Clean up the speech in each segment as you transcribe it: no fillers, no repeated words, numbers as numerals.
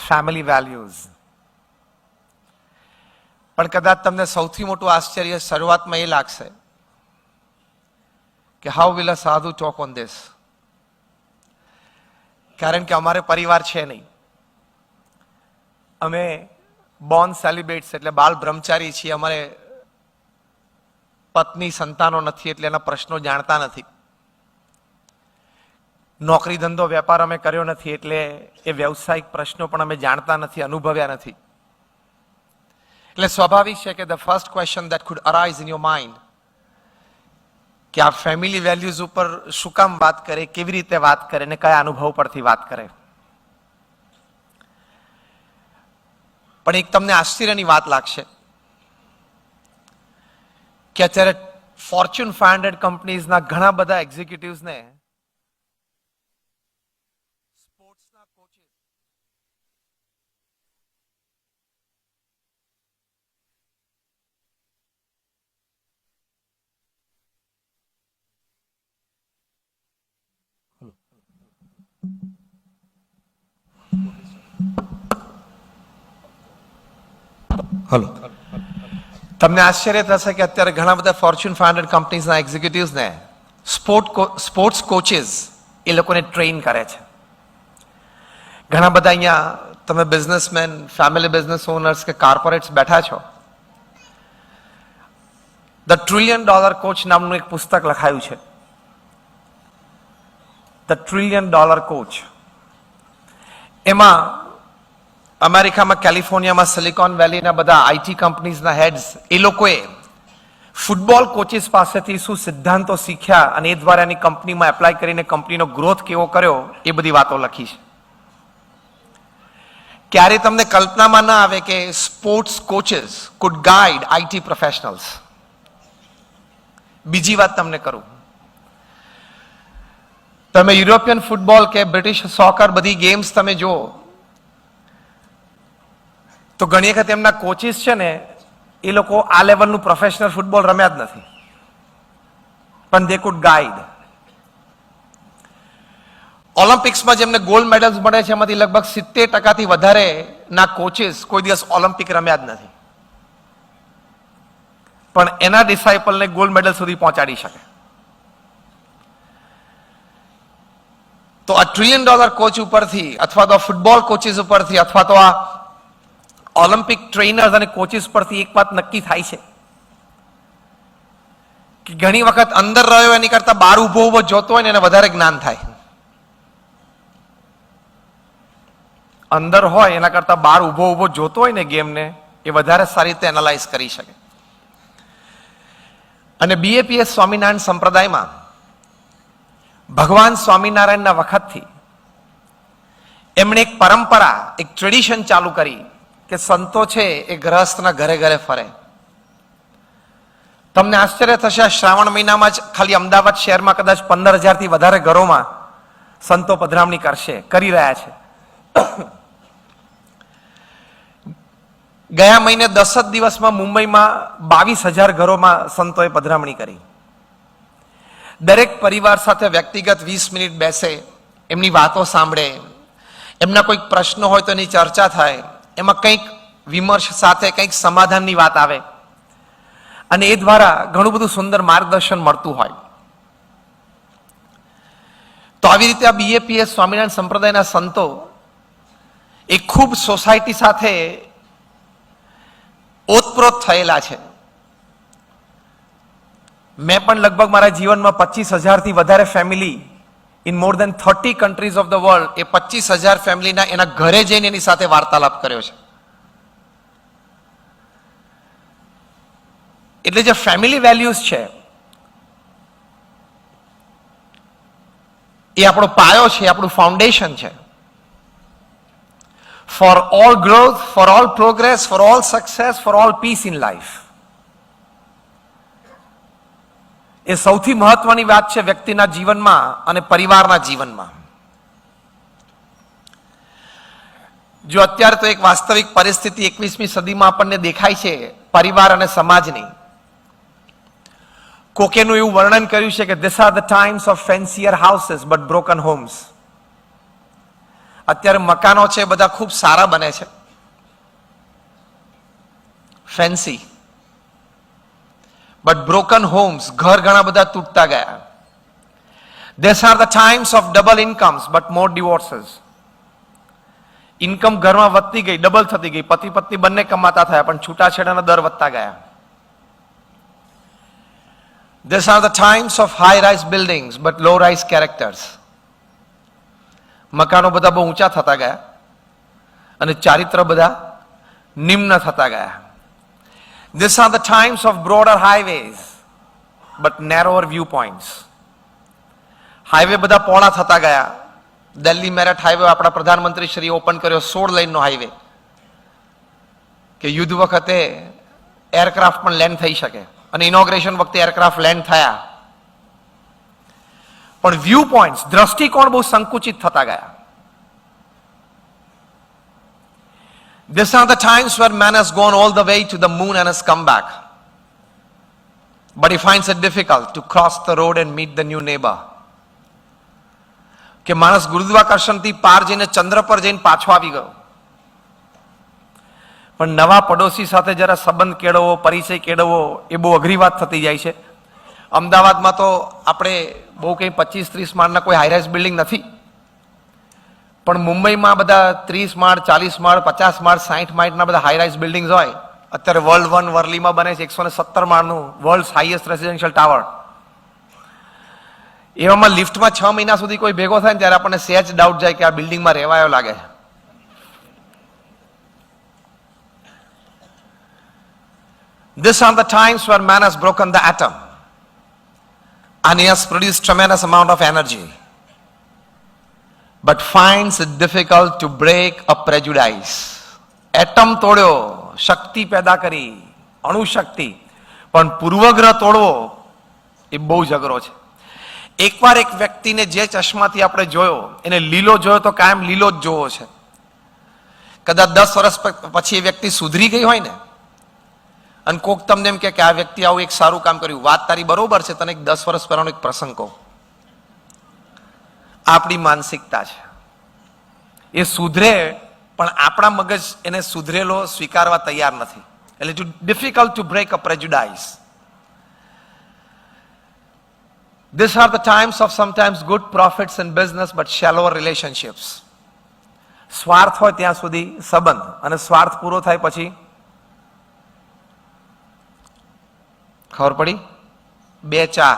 Family values. પણ કદાચ તમને સૌથી મોટું આશ્ચર્ય શરૂઆતમાં એ લાગશે કે હાઉ વિલ અ સાધુ ટોક ઓન ધીસ, કારણ કે અમારે પરિવાર છે નહીં. અમે બોર્ન સેલિબ્રેટ્સ એટલે બાળ બ્રહ્મચારી છીએ. અમારે પત્ની સંતાનો નથી એટલે એના પ્રશ્નો જાણતા નથી. નોકરી ધંધો વેપાર અમે કર્યો નથી એટલે એ વ્યવસાયિક પ્રશ્નો પણ અમે જાણતા નથી, અનુભવ્યા નથી. એટલે સ્વાભાવિક છે કે the first question that food arise in your mind કે આ ફેમિલી વેલ્યુઝ ઉપર શું કામ વાત કરે, કેવી રીતે વાત કરે ને કયા અનુભવ પરથી વાત કરે. પણ એક તમને આશ્ચર્યની વાત લાગશે કે અત્યારે ફોર્ચ્યુન 500 કંપનીઝના ઘણા બધા એક્ઝિક્યુટિવ્સને સ્પોર્ટ્સના કોચિસ હલો, તમને આશ્ચર્ય થશે કે અત્યારે ઘણા બધા ફોર્ચ્યુન 500 કંપનીઝના એક્ઝિક્યુટિવ્સને સ્પોર્ટ્સ કોચિસ એ લોકોને ટ્રેન કરે છે. ઘણા બધા અહીંયા તમે બિઝનેસમેન, ફેમિલી બિઝનેસ ઓનર્સ કે કોર્પોરેટ્સ બેઠા છો. ધ $1 ટ્રિલિયન કોચ નામનું એક પુસ્તક લખાયું છે. The $1 trillion coach. એમાં અમેરિકામાં, કેલિફોર્નિયામાં, સિલિકોન વેલીના બધા આઈટી કંપનીઝના હેડ્સ એ લોકોએ ફૂટબોલ કોચિસ પાસેથી શું સિદ્ધાંતો શીખ્યા અને એ દ્વારા એની કંપનીમાં એપ્લાય કરીને કંપનીનો ગ્રોથ કેવો કર્યો એ બધી વાતો લખી છે. ક્યારે તમને કલ્પનામાં ના આવે કે sports coaches food guide IT professionals. બીજી વાત તમને કરું, તમે યુરોપિયન ફૂટબોલ કે બ્રિટિશ સોકર બધી ગેમ્સ તમે જુઓ તો ઘણી વખત એમના કોચિસ છે ને એ લોકો આ લેવલનું પ્રોફેશનલ ફૂટબોલ રમ્યા જ નથી, પણ દે કુડ ગાઈડ. ઓલિમ્પિક્સમાં જેમને ગોલ્ડ મેડલ્સ મળે છે એમાંથી લગભગ 70% વધારે ના કોચિસ કોઈ દિવસ ઓલિમ્પિક રમ્યા જ નથી, પણ એના ડિસાઇપલને ગોલ્ડ મેડલ સુધી પહોંચાડી શકે. તો આ $1 ટ્રિલિયન કોચ ઉપરથી અથવા તો ફૂટબોલ કોચિસ ઉપરથી અથવા તો આ ઓલિમ્પિક ટ્રેનર્સ અને કોચિસ પરથી એક વાત નક્કી થાય છે કે ઘણી વખત અંદર રહ્યો એની કરતા બહાર ઉભો જોતો હોય ને એને વધારે જ્ઞાન થાય. અંદર હોય એના કરતા બહાર ઉભો જોતો હોય ને ગેમને એ વધારે સારી રીતે એનાલાઇઝ કરી શકે. અને BAPS સ્વામિનારાયણ સંપ્રદાયમાં ભગવાન સ્વામિનારાયણના વખતથી એમણે એક પરંપરા, એક ટ્રેડિશન ચાલુ કરી કે સંતો છે એ ગ્રહસ્થના ઘરે ઘરે ફરે. તમને આશ્ચર્ય થશે, આ શ્રાવણ મહિનામાં જ ખાલી અમદાવાદ શહેરમાં કદાચ 15,000 થી વધારે ઘરોમાં સંતો પધરામણી કરી રહ્યા છે. ગયા મહિને 10 જ દિવસમાં મુંબઈમાં 22,000 ઘરોમાં સંતોએ પધરામણી કરી. દરેક પરિવાર સાથે વ્યક્તિગત 20 મિનિટ બેસે, એમની વાતો સાંભળે, એમના કોઈક પ્રશ્નો હોય તો એની ચર્ચા થાય, એમાં કંઈક વિમર્શ સાથે કંઈક સમાધાનની વાત આવે અને એ દ્વારા ઘણું બધું સુંદર માર્ગદર્શન મળતું હોય. તો આવી રીતે આ BAPS સ્વામિનારાયણ સંપ્રદાયના સંતો એ ખૂબ સોસાયટી સાથે ઓતપ્રોત થયેલા છે. મેં પણ લગભગ મારા જીવનમાં 25,000 થી વધારે family in more than 30 countries of the world એ 25,000 ફેમિલીના એના ઘરે જઈને એની સાથે વાર્તાલાપ કર્યો છે. એટલે જે ફેમિલી વેલ્યુઝ છે એ આપણો પાયો છે, આપણું ફાઉન્ડેશન છે. For all growth, for all progress, for all success, for all peace in life. એ સૌથી મહત્વની વાત છે વ્યક્તિના જીવનમાં અને પરિવારના જીવનમાં. જો અત્યારે તો એક વાસ્તવિક પરિસ્થિતિ 21મી સદીમાં આપણને દેખાય છે પરિવાર અને સમાજની. કોકેનું એવું વર્ણન કર્યું છે કે this are the times of fancier houses but broken homes. અત્યારે મકાનો છે બધા ખૂબ સારા બને છે, ફેન્સી, બટ બ્રોકન હોમ્સ, ઘર ઘણા બધા તૂટતા ગયા. These are the times of double incomes but more divorces. Income ઘરમાં વધતી ગઈ, ડબલ થતી ગઈ, પતિ પત્ની બંને કમાતા થયા, પણ છૂટાછેડાના દર વધતા ગયા. These are the times of high-rise buildings but low-rise characters. મકાનો બધા બહુ ઊંચા થતા ગયા અને ચારિત્ર બધા નિમ્ન થતા ગયા. These are the times of broader highways but narrower viewpoints. Highway બધા પહોળા થતા ગયા. દિલ્હી મેરઠ હાઈવે આપણા પ્રધાનમંત્રી શ્રી ઓપન કર્યો, 16 લાઇનનો હાઈવે, કે યુદ્ધ વખતે એરક્રાફ્ટ પણ લેન્ડ થઈ શકે, અને ઇનોગ્રેશન વખતે એરક્રાફ્ટ લેન્ડ થયા. પણ વ્યૂ પોઈન્ટ્સ, દ્રષ્ટિકોણ બહુ સંકુચિત થતા ગયા. These are the times where man has gone all the way to the moon and has come back, but he finds it difficult to cross the road and meet the new neighbor. કે માણસ ગુરુત્વાકર્ષણથી પાર જઈને ચંદ્ર પર જઈને પાછો આવી ગયો, પણ નવા પડોશી સાથે જરા સંબંધ કેળવવો, પરિચય કેળવવો એ બહુ અઘરી વાત થતી જાય છે. અમદાવાદમાં તો આપણે બહુ કંઈ 25-30 માળના કોઈ હાઈરાઇઝ બિલ્ડિંગ નથી, પણ મુંબઈમાં બધા 30 માળ, 40 માળ, 50 માળ, 60 માળના બધા હાઈરાઇઝ બિલ્ડિંગ્સ હોય. અત્યારે વર્લ્ડ 1 વર્લીમાં બને છે 117 માળનું વર્લ્ડ હાઈએસ્ટ રેસિડેન્શિયલ ટાવર. એવામાં લિફ્ટમાં 6 મહિના સુધી કોઈ ભેગો થાય ને ત્યારે આપણને સહેજ ડાઉટ જાય કે આ બિલ્ડિંગમાં રહેવાયો લાગે છે. These are the times where man has broken the atom and he has produced tremendous amount of energy, but finds it difficult to break a prejudice. Atom તોડ્યો, શક્તિ પેદા કરી, અણુશક્તિ, પણ પૂર્વગ્રહ તોડવો એ બહુ જ અઘરો છે. એકવાર એક વ્યક્તિને જે ચશ્માથી આપણે જોયો, એને લીલો જોયો તો કાયમ લીલો જ જોવો છે. કદાચ 10 વર્ષ પછી એ વ્યક્તિ સુધરી ગઈ હોય ને, અને કોક તમને એમ કે આ વ્યક્તિ આવું એક સારું કામ કર્યું, વાત તારી બરોબર છે, તને એક 10 વર્ષ પહેલાનો એક પ્રસંગ કહું. આપણી માનસિકતા છે, એ સુધરે પણ આપણા મગજ એને સુધરેલો સ્વીકારવા તૈયાર નથી. એટલે too difficult to break a prejudice. These are the times of sometimes good profits in business but shallower relationships. સ્વાર્થ હોય ત્યાં સુધી સંબંધ, અને સ્વાર્થ પૂરો થાય પછી ખબર પડી 2 ચા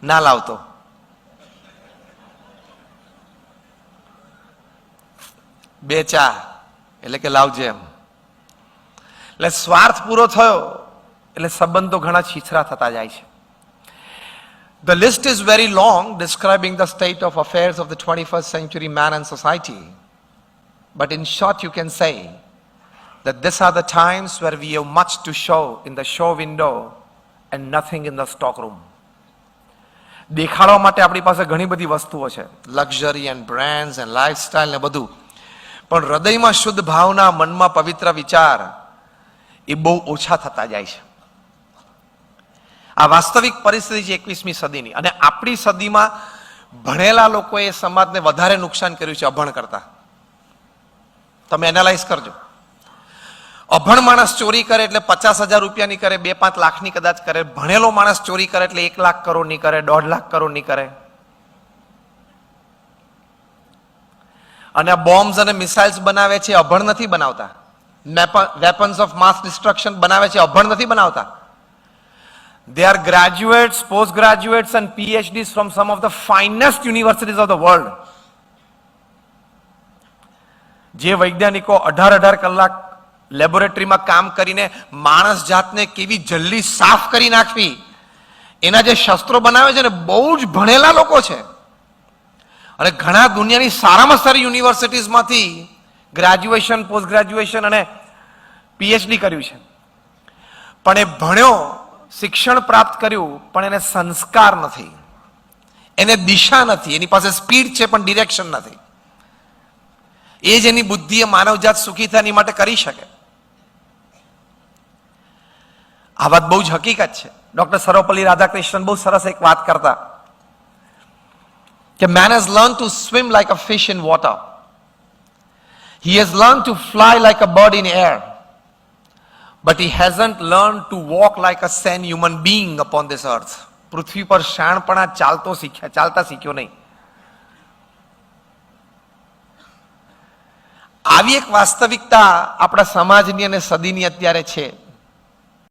ના લાવતો, 2 ચા એટલે કે લાવજે એમ. એટલે સ્વાર્થ પૂરો થયો એટલે સંબંધો ઘણા છીછરા થતા જાય છે. The list is very long describing the state of affairs of the 21st century man and society. But in short, you can say that these are the times where we have much to show in the show window and nothing in the stock room. દેખાડવા માટે આપણી પાસે ઘણી બધી વસ્તુઓ છે, luxury and brands and lifestyle ને બધું, પણ હૃદયમાં શુદ્ધ ભાવના, મનમાં પવિત્ર વિચાર એ બહુ ઓછા થતા જાય છે. આ વાસ્તવિક પરિસ્થિતિ છે 21મી સદીની. અને આપણી સદીમાં ભણેલા લોકોએ સમાજને વધારે નુકસાન કર્યું છે અભણ કરતા. તમે એનાલાઇઝ કરજો. અભણ માણસ ચોરી કરે એટલે 50,000 રૂપિયાની કરે, 2-5 લાખની કદાચ કરે. ભણેલો માણસ ચોરી કરે એટલે 1 લાખ કરોડની કરે, 1.5 લાખ કરોડની કરે. અને બોમ્બ્સ અને મિસાઇલ્સ બનાવે છે, અભણ નથી બનાવતા. વેપન્સ ઓફ માસ ડિસ્ટ્રક્શન બનાવે છે, અભણ નથી બનાવતા. They are graduates, postgraduates and PhDs from some of the finest universities of the world. જે વૈજ્ઞાનિકો 18 કલાક લેબોરેટરીમાં કામ કરીને માણસ જાતને કેવી જલ્દી સાફ કરી નાખવી, એના જે શસ્ત્રો બનાવે છે ને, બહુ જ ભણેલા લોકો છે. અને ઘણા દુનિયાની સારામાં સારી યુનિવર્સિટીઝમાંથી ગ્રેજ્યુએશન, પોસ્ટ ગ્રેજ્યુએશન અને પીએચડી કર્યું છે. પણ એ ભણ્યો, શિક્ષણ પ્રાપ્ત કર્યું, પણ એને સંસ્કાર નથી, એને દિશા નથી. એની પાસે સ્પીડ છે પણ ડિરેક્શન નથી. એ જ એની બુદ્ધિએ માનવજાત સુખી થાય એની માટે કરી શકે. આ વાત બહુ જ હકીકત છે. ડોક્ટર સર્વપલ્લી રાધાકૃષ્ણન બહુ સરસ એક વાત કરતા કે man has learned to swim like a fish in water. He has learned to fly like a bird in air, but he hasn't learned to walk like a sane human being upon this earth. પૃથ્વી પર શાણપણા ચાલતા શીખ્યો નહીં. આવી એક વાસ્તવિકતા આપણા સમાજની અને સદીની અત્યારે છે.